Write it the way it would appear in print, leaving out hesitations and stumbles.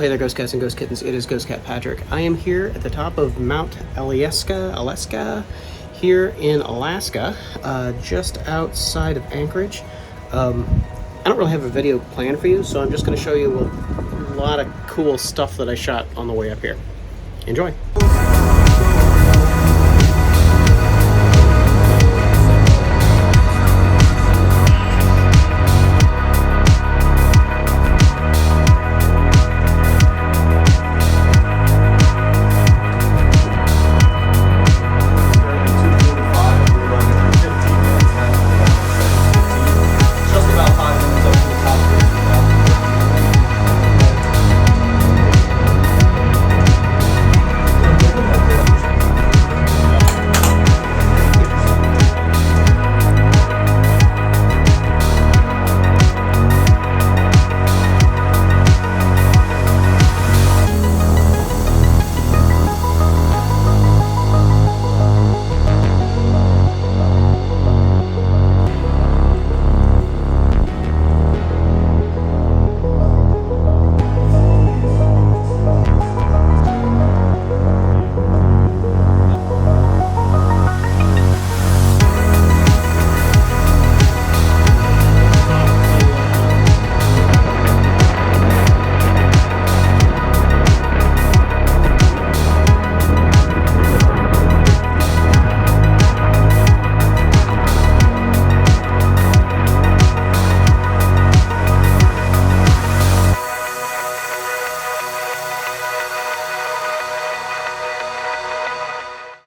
Well, hey there, Ghost Cats and Ghost Kittens. It is Ghost Cat Patrick. I am here at the top of Mount Alyeska, here in Alaska, just outside of Anchorage. I don't really have a video planned for you, so I'm just going to show you a lot of cool stuff that I shot on the way up here. Enjoy.